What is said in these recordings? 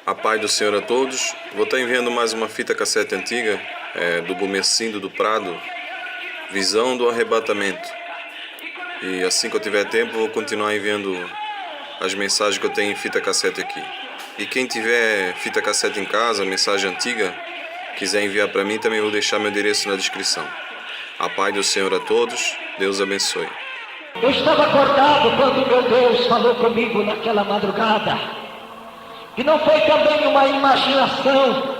A paz do Senhor a todos. Vou estar enviando mais uma fita cassete antiga do Gomercindo do Prado, Visão do Arrebatamento. E assim que eu tiver tempo vou continuar enviando as mensagens que eu tenho em fita cassete aqui. E quem tiver fita cassete em casa, mensagem antiga, quiser enviar para mim, também vou deixar meu endereço na descrição. A paz do Senhor a todos. Deus abençoe. Eu estava acordado quando meu Deus falou comigo naquela madrugada. E não foi também uma imaginação.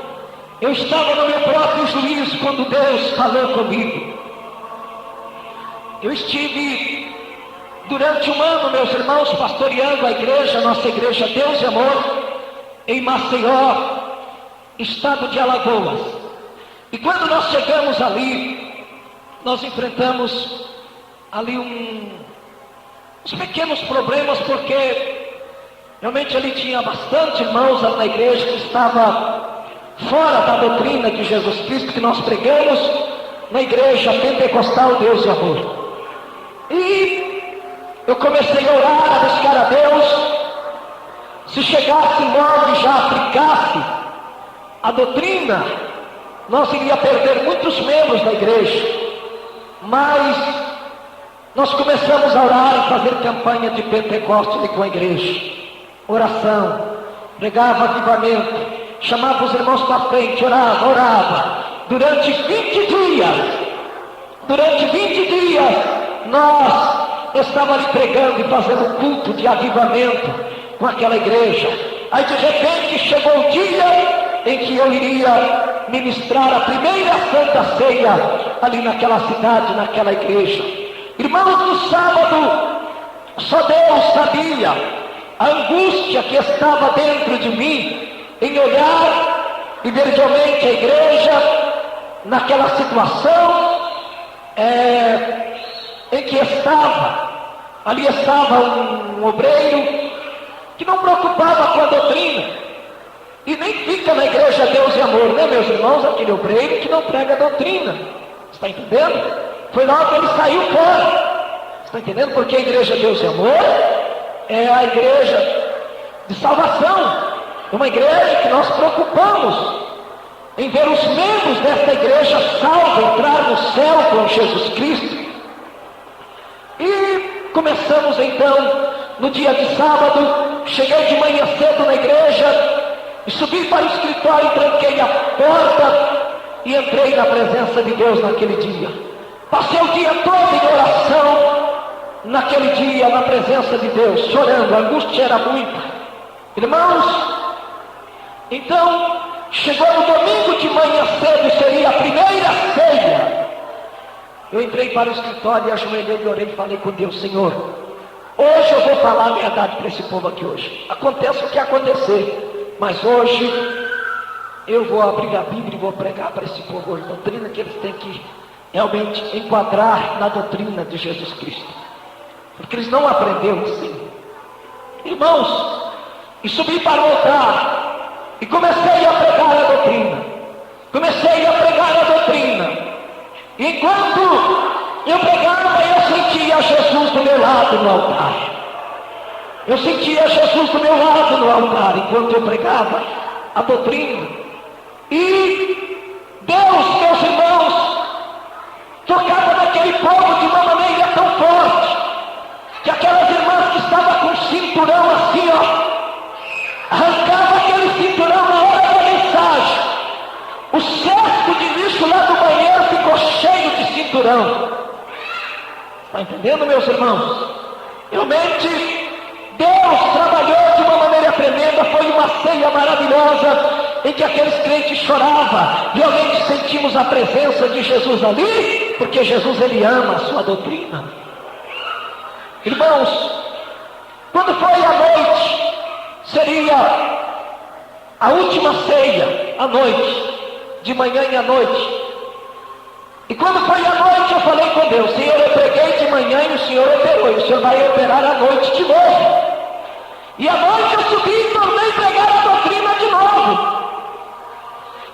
Eu estava no meu próprio juízo quando Deus falou comigo. Eu estive durante um ano, meus irmãos, pastoreando a igreja, nossa igreja Deus e Amor, em Maceió, estado de Alagoas. E quando nós chegamos ali, nós enfrentamos ali uns pequenos problemas, porque realmente ali tinha bastante irmãos na igreja que estava fora da doutrina de Jesus Cristo que nós pregamos na igreja pentecostal Deus e Amor. E eu comecei a orar, a buscar a Deus. Se chegasse logo e já aplicasse a doutrina, nós iríamos perder muitos membros da igreja. Mas nós começamos a orar e fazer campanha de Pentecostes com a igreja. Oração, pregava avivamento, chamava os irmãos para frente, orava. Durante 20 dias, nós estávamos ali pregando e fazendo culto de avivamento com aquela igreja. Aí de repente chegou o dia em que eu iria ministrar a primeira Santa Ceia ali naquela cidade, naquela igreja. Irmãos, no sábado, só Deus sabia a angústia que estava dentro de mim em olhar e ver realmente a igreja naquela situação em que estava. Ali estava um obreiro que não preocupava com a doutrina e nem fica na igreja Deus e Amor, né, meus irmãos? Aquele obreiro que não prega a doutrina, está entendendo? Foi logo que ele saiu fora, está entendendo? Porque a igreja Deus e Amor é a igreja de salvação, é uma igreja que nós preocupamos em ver os membros desta igreja salvos, entrar no céu com Jesus Cristo. E começamos então no dia de sábado. Cheguei de manhã cedo na igreja e subi para o escritório, tranquei a porta e entrei na presença de Deus naquele dia. Passei o dia todo em oração naquele dia, na presença de Deus, chorando, a angústia era muita. Irmãos, então, chegou no domingo de manhã cedo, seria a primeira ceia. Eu entrei para o escritório e ajoelhei e orei e falei com Deus: Senhor, hoje eu vou falar a verdade para esse povo aqui hoje. Aconteça o que acontecer, mas hoje eu vou abrir a Bíblia e vou pregar para esse povo hoje, doutrina que eles têm que realmente enquadrar na doutrina de Jesus Cristo. Porque eles não aprenderam assim. Irmãos, e subi para o altar e comecei a pregar a doutrina. E enquanto eu pregava, eu sentia Jesus do meu lado no altar. Enquanto eu pregava a doutrina. E Deus, meus irmãos, tocava naquele povo de uma maneira tão forte, que aquelas irmãs que estavam com o cinturão assim, arrancava aquele cinturão na hora da mensagem. O cesto de lixo lá do banheiro ficou cheio de cinturão. Está entendendo, meus irmãos? Realmente, Deus trabalhou de uma maneira tremenda. Foi uma ceia maravilhosa, em que aqueles crentes choravam. Realmente sentimos a presença de Jesus ali, porque Jesus, ele ama a sua doutrina. Irmãos, quando foi à noite, seria a última ceia, à noite, de manhã e à noite. E quando foi à noite, eu falei com Deus: Senhor, eu preguei de manhã e o Senhor operou, e o Senhor vai operar à noite de novo. E à noite eu subi e tornei pregar a doutrina de novo.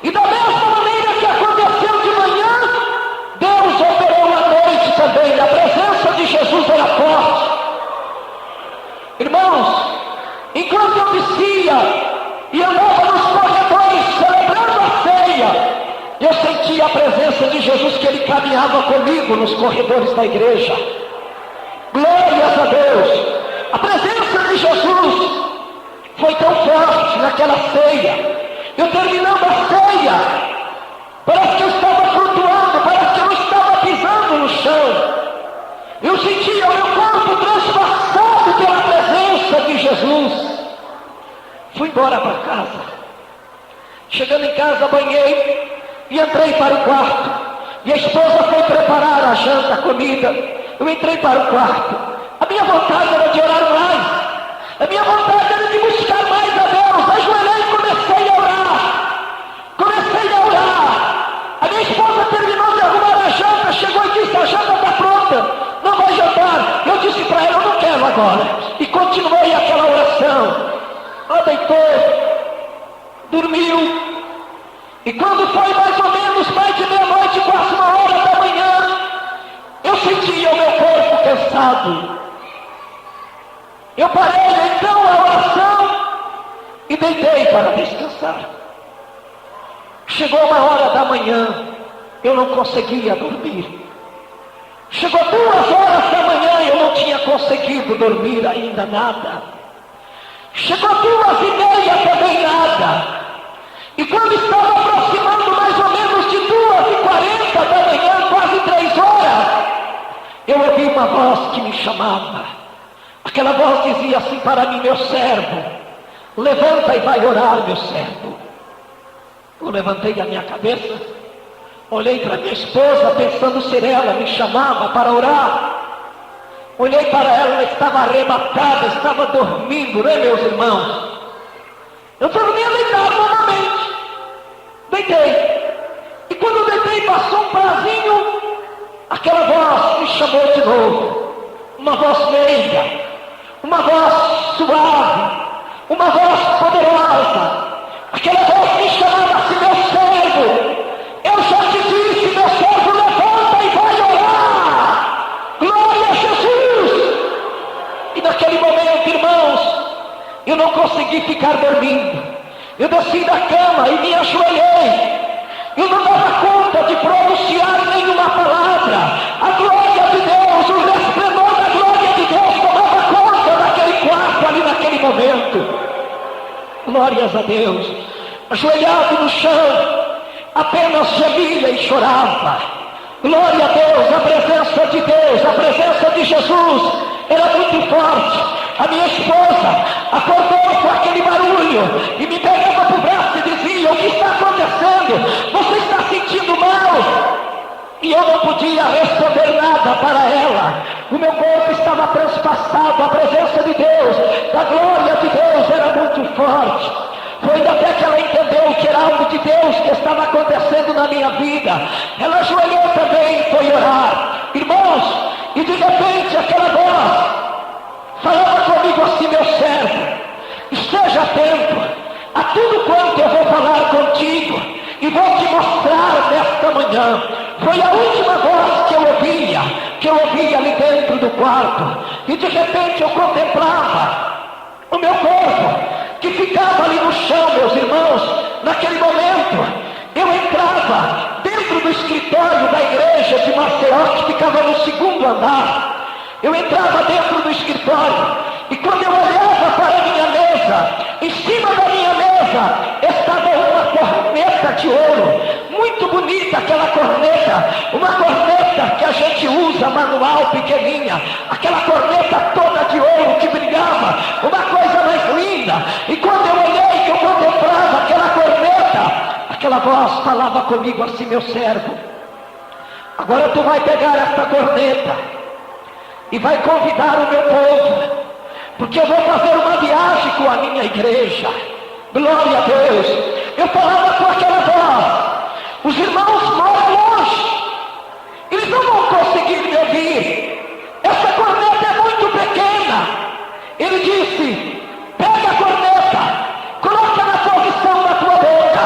E da mesma maneira que aconteceu de manhã, Deus operou à noite também. A presença de Jesus era forte. Irmãos, enquanto eu descia e andava senti a presença de Jesus, que Ele caminhava comigo nos corredores da igreja. Glórias a Deus! A presença de Jesus foi tão forte naquela ceia. Eu terminando a ceia, parece que eu estava flutuando, parece que eu estava pisando no chão. Eu sentia o meu corpo transpassado pela presença de Jesus. Fui embora para casa. Chegando em casa, banhei e entrei para o quarto. Minha esposa foi preparar a janta, a comida. Eu entrei para o quarto. A minha vontade era de orar mais. A minha vontade era de buscar mais a Deus. Ajoelhei e comecei a orar. A minha esposa terminou de arrumar a janta, chegou e disse: a janta está pronta, não vai jantar. Eu disse para ela: eu não quero agora. E continuei aquela oração. Ela deitou, dormiu. E quando foi mais ou menos mais de meia-noite, quase 1h da manhã, eu sentia o meu corpo cansado. Eu parei então a oração e deitei para descansar. Chegou 1h da manhã, eu não conseguia dormir. Chegou 2h da manhã, eu não tinha conseguido dormir ainda nada. Chegou 2h30, também nada. E quando estava aproximando mais ou menos de 2h40 da manhã, quase 3h, eu ouvi uma voz que me chamava. Aquela voz dizia assim para mim: meu servo, levanta e vai orar, meu servo. Eu levantei a minha cabeça, olhei para minha esposa, pensando se ela me chamava para orar. Olhei para ela, ela estava arrematada, estava dormindo, né, meus irmãos? Eu dormia deitado novamente. Deitei. E quando eu deitei, passou um prazinho, aquela voz me chamou de novo. Uma voz meiga, uma voz suave, uma voz poderosa. Aquela voz me chamava assim: meu servo, eu já te disse, meu servo, levanta e vai orar. Glória a Jesus! E naquele momento, irmãos, eu não consegui ficar dormindo. Eu desci da cama e me ajoelhei. Eu não dava conta de pronunciar nenhuma palavra. A glória de Deus, o resplendor da glória de Deus tomava conta daquele quarto ali naquele momento. Glórias a Deus. Ajoelhado no chão, apenas gemia e chorava. Glória a Deus, a presença de Deus, a presença de Jesus era muito forte. A minha esposa acordou com aquele barulho e me pegava para o braço e dizia: o que está acontecendo? Você está sentindo mal? E eu não podia responder nada para ela. O meu corpo estava transpassado. A presença de Deus, da glória de Deus era muito forte. Foi até que ela entendeu que era algo de Deus que estava acontecendo na minha vida. Ela ajoelhou também e foi orar. Irmãos, e de repente aquela voz falava comigo assim: meu servo, esteja atento a tudo quanto eu vou falar contigo e vou te mostrar nesta manhã. Foi a última voz que eu ouvia ali dentro do quarto. E de repente eu contemplava o meu corpo que ficava ali no chão, meus irmãos. Naquele momento eu entrava dentro do escritório da igreja de Maceió, que ficava no 2º andar. Eu entrava dentro do escritório e quando eu olhava para a minha mesa, em cima da minha mesa estava uma corneta de ouro, muito bonita aquela corneta, uma corneta que a gente usa manual, pequenininha, aquela corneta toda de ouro que brilhava, uma coisa mais linda. E quando eu olhei, que eu contemplava aquela corneta, aquela voz falava comigo assim: meu servo, agora tu vai pegar esta corneta e vai convidar o meu povo, porque eu vou fazer uma viagem com a minha igreja. Glória a Deus. Eu falava com aquela voz. Os irmãos moram longe, eles não vão conseguir me ouvir. Essa corneta é muito pequena. Ele disse: pega a corneta, coloca na posição da tua boca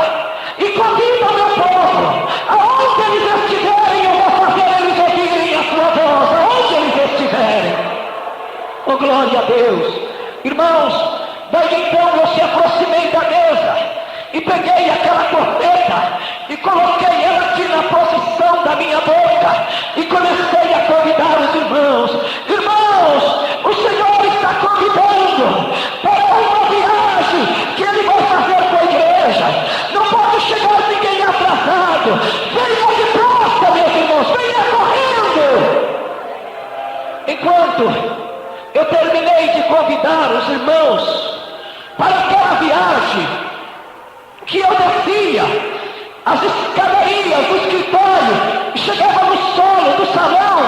e convida o meu povo. Aonde eles estiverem, eu vou fazer eles ouvirem a sua voz. Aonde eles estiverem. Oh, glória a Deus. Irmãos, daí então eu se aproximei da mesa e peguei aquela corneta e coloquei ela aqui na posição da minha boca e comecei a convidar os irmãos. Irmãos, o Senhor está convidando para uma viagem que Ele vai fazer com a igreja. Não pode chegar ninguém atrasado. Venha depressa, meus irmãos, venha correndo. Enquanto eu terminei de convidar os irmãos para aquela viagem, que eu descia as escadarias do escritório e chegava no solo do salão,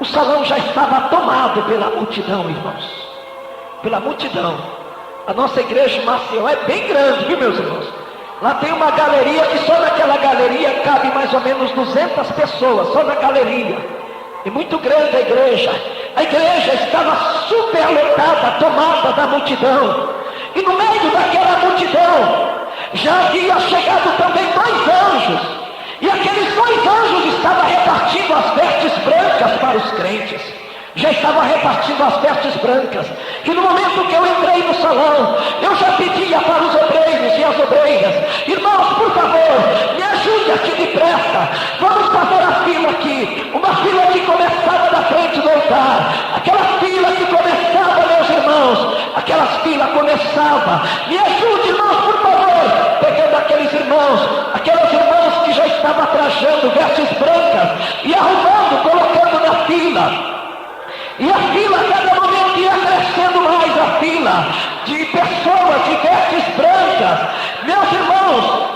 o salão já estava tomado pela multidão, irmãos. Pela multidão. A nossa igreja em Maceió é bem grande, viu, meus irmãos? Lá tem uma galeria que só naquela galeria cabe mais ou menos 200 pessoas, só na galeria. E muito grande a igreja. A igreja estava superlotada, tomada da multidão. E no meio daquela multidão já havia chegado também 2 anjos. E aqueles 2 anjos estavam repartindo as vestes brancas para os crentes. Já estavam repartindo as vestes brancas. E no momento que eu entrei no salão, eu já pedia para os obreiros e as obreiras: irmãos, por favor, me ajude aqui depressa. Vamos fazer a fila aqui. Uma fila que começava da frente do altar. Aquela fila que começava, meus irmãos. Aquela fila começava. Me ajude, irmãos, por favor. Pegando aqueles irmãos, aquelas irmãs que já estavam trajando vestes brancas e arrumando, colocando na fila. E a fila, cada momento, ia crescendo mais a fila de pessoas de vestes brancas. Meus irmãos,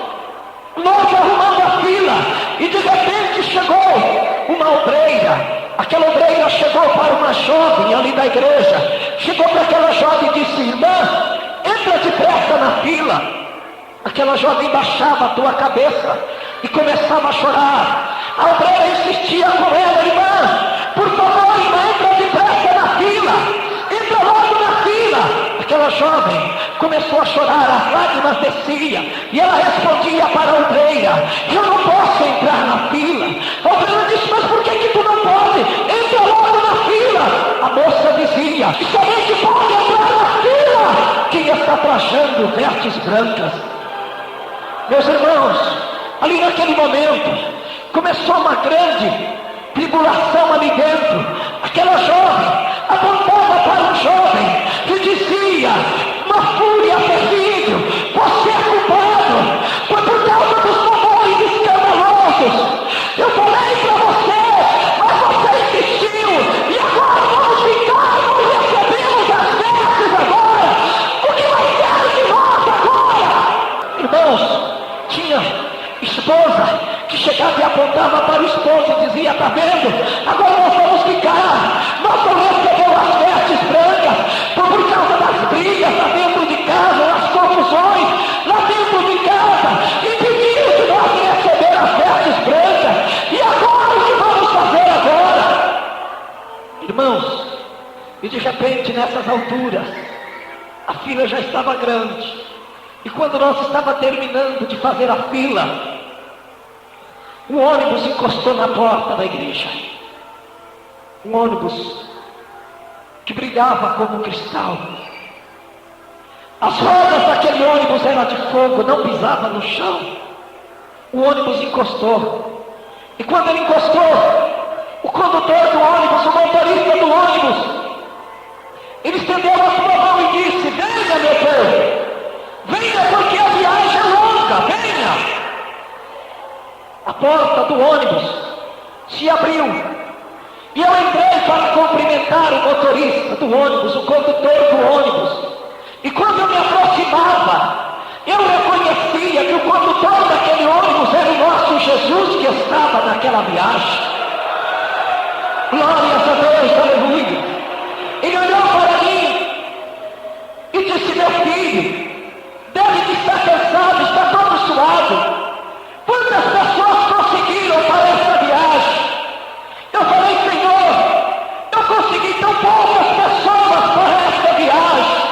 nós arrumando a fila, e de repente chegou uma obreira. Aquela obreira chegou para uma jovem ali da igreja. Chegou para aquela jovem e disse: irmã, entra depressa na fila. Aquela jovem baixava a tua cabeça e começava a chorar. A obreira insistia com ela: irmã, por favor, irmã, entra depressa na fila. Entra logo na fila. Aquela jovem começou a chorar, as lágrimas desciam. E ela respondia para a obreira: eu não posso entrar na fila. A obreira disse: mas por que tu não pode? Entra logo na fila. A moça dizia: somente pode entrar na fila quem está trajando vestes brancas. Meus irmãos, ali naquele momento, começou uma grande tribulação ali dentro. Aquela jovem apontava para um jovem que dizia: uma fúria terrível, você é culpado, foi por causa dos favores escandalosos. Eu falei para você, mas você insistiu, e agora vamos ficar, vamos receber as vestes agora. O que vai ser de nós agora? Irmãos, tinha esposa que chegava e apontava para o esposo e dizia: está vendo? Agora nós vamos ficar, nós vamos receber as vestes brancas, por causa das brigas lá dentro de casa, das confusões lá dentro de casa, impediram de nós receber as vestes brancas. E agora o que vamos fazer agora? Irmãos, e de repente nessas alturas, a fila já estava grande. E quando nós estávamos terminando de fazer a fila, um ônibus encostou na porta da igreja. Um ônibus que brilhava como cristal. As rodas daquele ônibus eram de fogo, não pisava no chão. O ônibus encostou. E quando ele encostou, o condutor do ônibus, o motorista do ônibus, ele estendeu a sua mão e disse: venha, meu povo, venha, porque a viagem é longa, venha. A porta do ônibus se abriu e eu entrei para cumprimentar o motorista do ônibus, o condutor do ônibus. E quando eu me aproximava, eu reconhecia que o condutor daquele ônibus era o nosso Jesus, que estava naquela viagem. Glórias a Deus, aleluia. Ele olhou para mim e disse: meu filho, deve de estar cansado, está todo suado. Quantas pessoas conseguiram para essa viagem? Eu falei: Senhor, eu consegui tão poucas pessoas para essa viagem.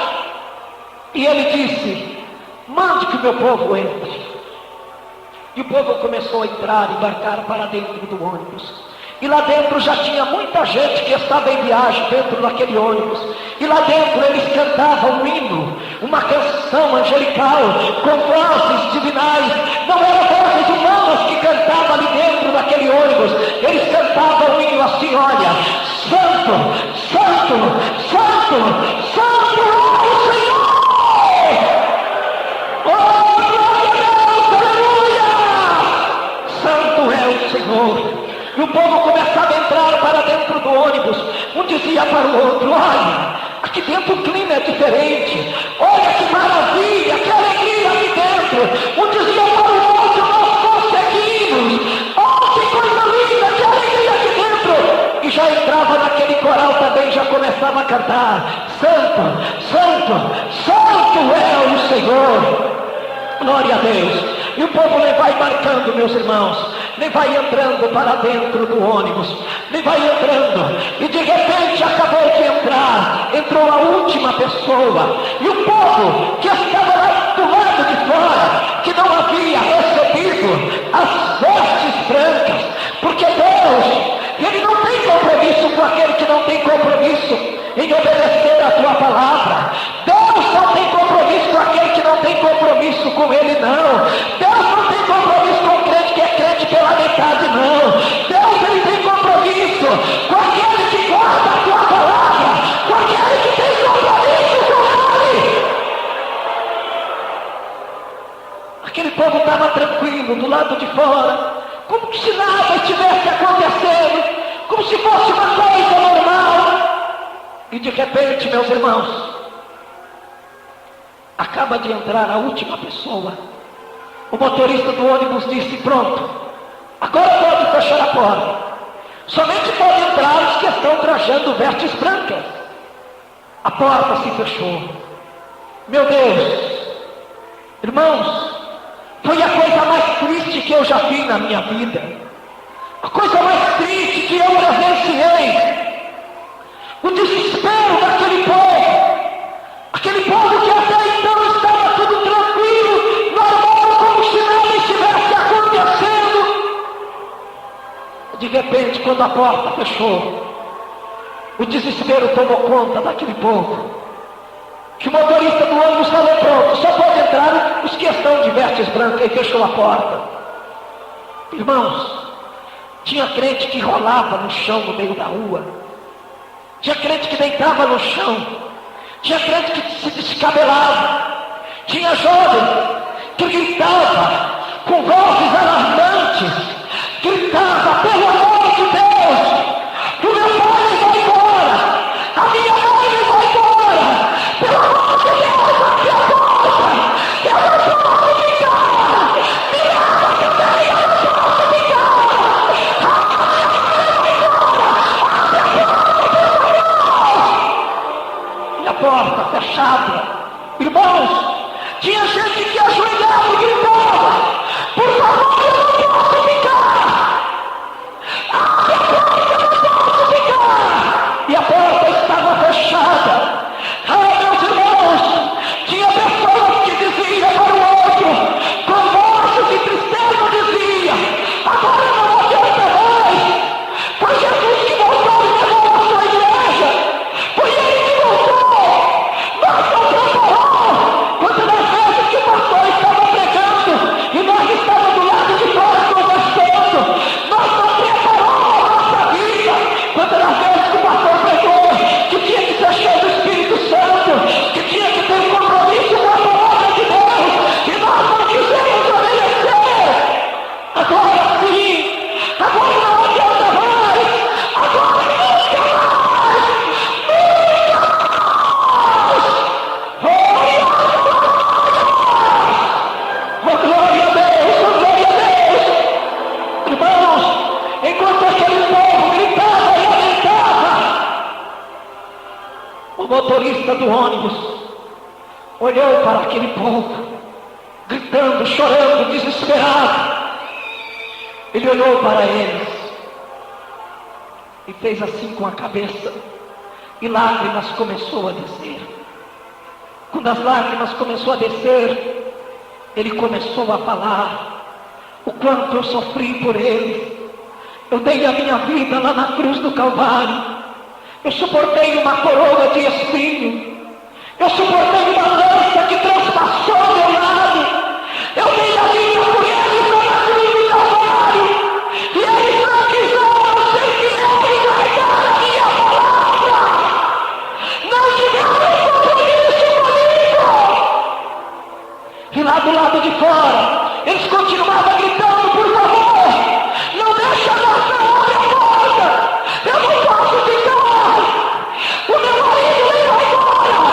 E ele disse: mande que o meu povo entre. E o povo começou a entrar, embarcar para dentro do ônibus. E lá dentro já tinha muita gente que estava em viagem dentro daquele ônibus. E lá dentro eles cantavam um hino, uma canção angelical, com vozes divinais. Não eram vozes humanas, daquele ônibus, eles cantavam o hino assim, olha, Santo, Santo, Santo, Santo é o Senhor! Oh, glória a Deus, aleluia! Santo é o Senhor. E o povo começava a entrar para dentro do ônibus. Um dizia para o outro, olha, aqui dentro o clima é diferente. Olha que maravilha, que alegria aqui dentro. Um dizia para o outro, nós conseguimos. Oh, que coisa linda, que alegria aqui dentro. E já entrava naquele coral também, já começava a cantar, Santo, Santo, Santo é o Senhor. Glória a Deus. E o povo nem vai marcando, meus irmãos, nem vai entrando para dentro do ônibus, nem vai entrando, e de repente acabou de entrar, entrou a última pessoa, e o povo que estava lá do lado de fora, que não havia recebido as vestes brancas, porque Deus, Ele não tem compromisso com aquele que não tem compromisso em obedecer a tua palavra. Deus não tem compromisso com aquele que não tem compromisso com Ele, não. Deus não tem compromisso com o crente que é crente pela metade, não. Deus, Ele tem compromisso com aquele que guarda a tua palavra, com aquele que tem compromisso com Ele. Aquele povo estava tranquilo do lado de fora, como se nada estivesse acontecendo, como se fosse uma coisa normal. E de repente, meus irmãos, acaba de entrar a última pessoa. O motorista do ônibus disse, pronto, agora pode fechar a porta. Somente podem entrar os que estão trajando vestes brancas. A porta se fechou. Meu Deus, irmãos, foi a coisa mais triste que eu já vi na minha vida. A coisa mais triste que eu presenciei. O desespero daquele povo. Aquele povo que até então estava tudo tranquilo, normal, como se nada estivesse acontecendo. De repente, quando a porta fechou, o desespero tomou conta daquele povo. Que o motorista do ônibus falou, pronto, só pode entrar os que estão de vestes brancas, e fechou a porta. Irmãos, tinha crente que rolava no chão no meio da rua, tinha crente que deitava no chão, tinha crente que se descabelava, tinha jovem que gritava com vozes alarmantes, gritava, pelo amor de Deus, o meu pai vai embora, a minha mãe vai embora, pelo amor de Deus, aqui a porta, eu não posso ficar, me leva que daí eu não posso ficar, e a porta fechada. Irmãos, tinha gente que ajoelhava e gritava, por favor, eu não posso ficar, abre a porta, eu não posso ficar, e a porta estava fechada. Meus irmãos, tinha pessoas que diziam para o outro, com vozes de tristeza, dizia, agora não adianta mais, foi Jesus que voltou e levou a sua igreja, foi Ele que voltou, nós não preparamos. Quantas vezes que o pastor estava pregando e nós estávamos do lado de fora conversando, nós não preparamos a nossa vida. Quantas vezes que o pastor pregou que tinha que ser cheio do Espírito Santo, que tinha que ter um compromisso com a palavra de Deus, e nós não quisemos obedecer. Agora sim, agora não adianta mais, agora nunca mais, nunca mais. Oh, glória a Deus, oh, glória a Deus. Irmãos, enquanto aquele povo gritava e lamentava, o motorista do ônibus olhou para aquele povo, gritando, chorando, desesperado. Ele olhou para eles e fez assim com a cabeça, e lágrimas começou a descer. Quando as lágrimas começou a descer, ele começou a falar o quanto eu sofri por ele. Eu dei a minha vida lá na cruz do Calvário, eu suportei uma coroa de espinho, eu suportei uma lança que transpassou meu lado, eu dei a vida por ele lá na cruz do Calvário, e ele E lá do lado de fora, eles continuavam gritando: por favor, não deixa a nossa abrir a porta, eu não posso ficar, o meu marido nem vai embora,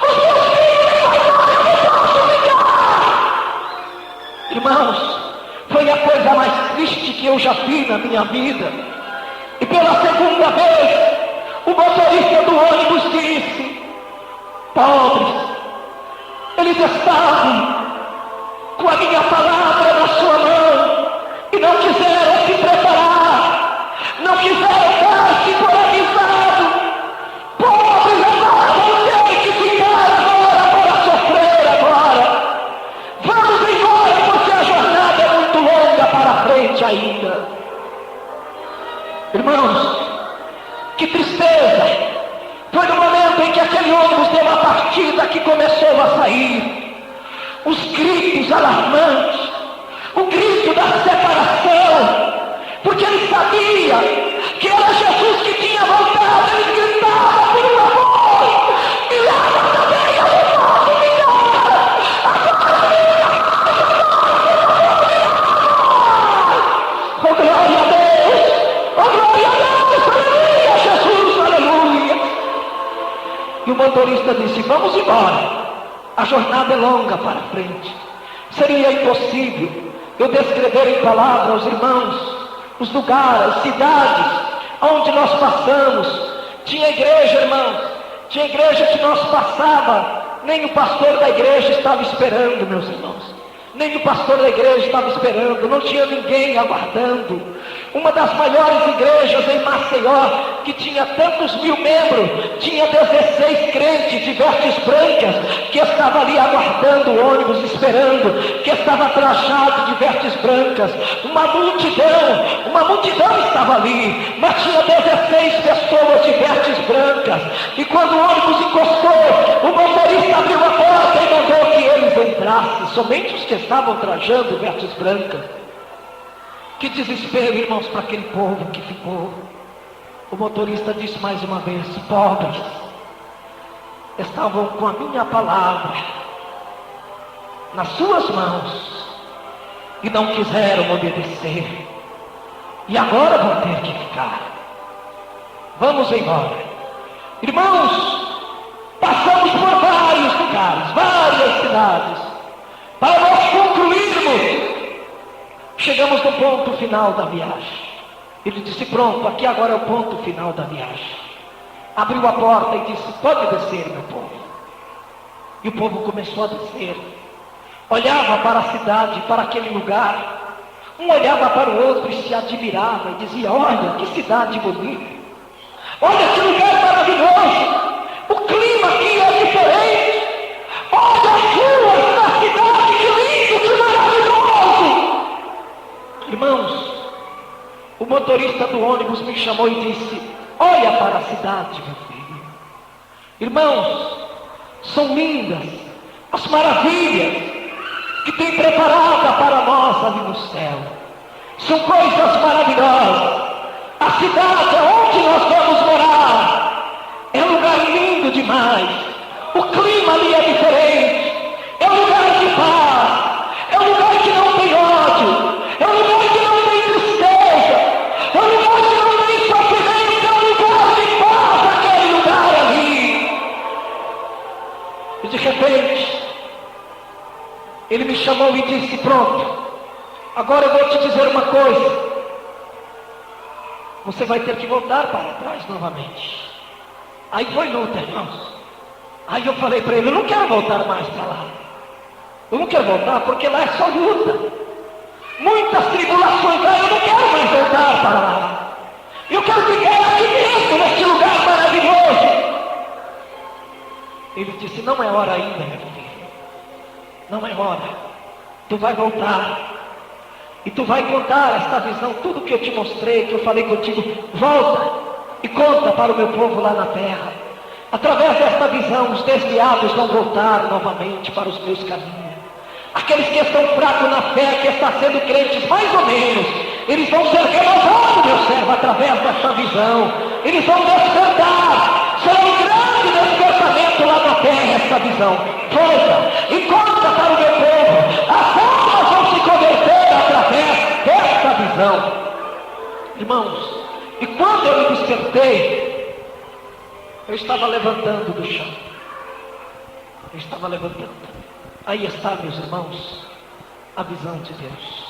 os meus filhos nem vai embora, eu não posso ficar. Irmãos, foi a coisa mais triste que eu já vi na minha vida. E pela segunda vez, o motorista do ônibus disse: pobres, eles estavam com a minha palavra na sua mão e não quiseram se preparar, não quiseram dar-se por avisado. Pobres, agora vão ter que ficar agora para sofrer agora. Vamos embora, porque a jornada é muito longa para frente ainda. Irmãos, que tristeza! Foi no momento em que aquele ônibus deu a partida que começou a sair. Os gritos alarmantes, o grito da separação, porque ele sabia que era Jesus que tinha voltado. Ele gritava: por favor, me leva também, eu não posso ficar. Oh, glória a Deus! Oh, glória a Deus! Aleluia, Jesus, aleluia! E o motorista disse: vamos embora, a jornada é longa para frente. Seria impossível eu descrever em palavras aos irmãos os lugares, as cidades onde nós passamos. Tinha igreja, irmãos, tinha igreja que nós passava, nem o pastor da igreja estava esperando, meus irmãos. Nem o pastor da igreja estava esperando, não tinha ninguém aguardando. Uma das maiores igrejas em Maceió, que tinha tantos mil membros, tinha 16 crentes de vestes brancas, que estava ali aguardando o ônibus, esperando, que estava trajado de vestes brancas. Uma multidão estava ali, mas tinha 16 pessoas de vestes brancas. E quando o ônibus encostou, o motorista abriu a porta e mandou que eles entrassem, somente os que estavam trajando vestes brancas. Que desespero, irmãos, para aquele povo que ficou. O motorista disse mais uma vez: pobres, estavam com a minha palavra nas suas mãos e não quiseram obedecer, e agora vão ter que ficar. Vamos embora. Irmãos, passamos por vários lugares, várias cidades, para nós concluirmos. Chegamos no ponto final da viagem. Ele disse: pronto, aqui agora é o ponto final da viagem. Abriu a porta e disse: pode descer, meu povo. E o povo começou a descer. Olhava para a cidade, para aquele lugar. Um olhava para o outro e se admirava e dizia: olha que cidade bonita, olha que lugar maravilhoso, o clima aqui é diferente, olha as ruas da cidade, que lindo, que maravilhoso. Irmãos, o motorista do ônibus me chamou e disse: olha para a cidade, meu filho. Irmãos, são lindas as maravilhas que tem preparada para nós ali no céu. São coisas maravilhosas. A cidade onde nós vamos morar é um lugar lindo demais. O clima ali é diferente. É um lugar de paz. É um lugar que não tem ódio. É um lugar que não tem tristeza. É um lugar que não tem sofrimento. É um lugar de paz, aquele lugar ali. E de repente, ele me chamou e disse: pronto, agora eu vou te dizer uma coisa. Você vai ter que voltar para trás novamente. Aí foi luta, irmãos. Aí eu falei para ele: eu não quero voltar mais para lá. Eu não quero voltar porque lá é só luta. Muitas tribulações lá, eu não quero mais voltar para lá. Eu quero ficar aqui mesmo, neste lugar maravilhoso. Ele disse: não é hora ainda, meu filho. Não é hora. Tu vai voltar. E tu vai contar esta visão, tudo que eu te mostrei, que eu falei contigo. Volta e conta para o meu povo lá na terra. Através desta visão, os desviados vão voltar novamente para os meus caminhos. Aqueles que estão fracos na fé, que estão sendo crentes mais ou menos, eles vão ser renovados, meu servo, através desta visão. Eles vão despertar. Será um grande despertamento lá na terra, esta visão. Volta e conta levantar o meu povo. As almas vão se converter através desta visão. Irmãos, e quando eu me despertei, eu estava levantando do chão. Eu estava levantando. Aí está, meus irmãos, a visão de Deus.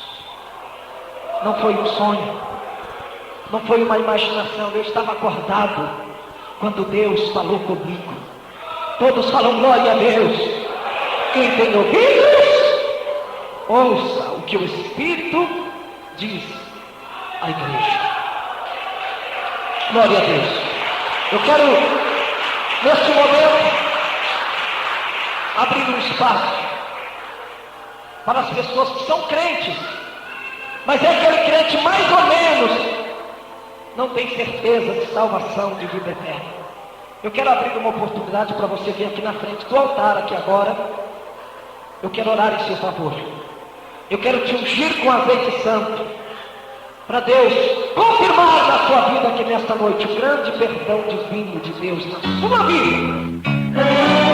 Não foi um sonho, não foi uma imaginação. Eu estava acordado quando Deus falou comigo. Todos falam glória a Deus. Quem tem ouvidos, ouça o que o Espírito diz à igreja. Glória a Deus. Eu quero, neste momento, abrir um espaço para as pessoas que são crentes, mas é aquele crente mais ou menos não tem certeza de salvação, de vida eterna. Eu quero abrir uma oportunidade para você vir aqui na frente do altar, aqui agora. Eu quero orar em seu favor. Eu quero te ungir com azeite santo, para Deus confirmar na sua vida aqui nesta noite o grande perdão divino de Deus na sua vida.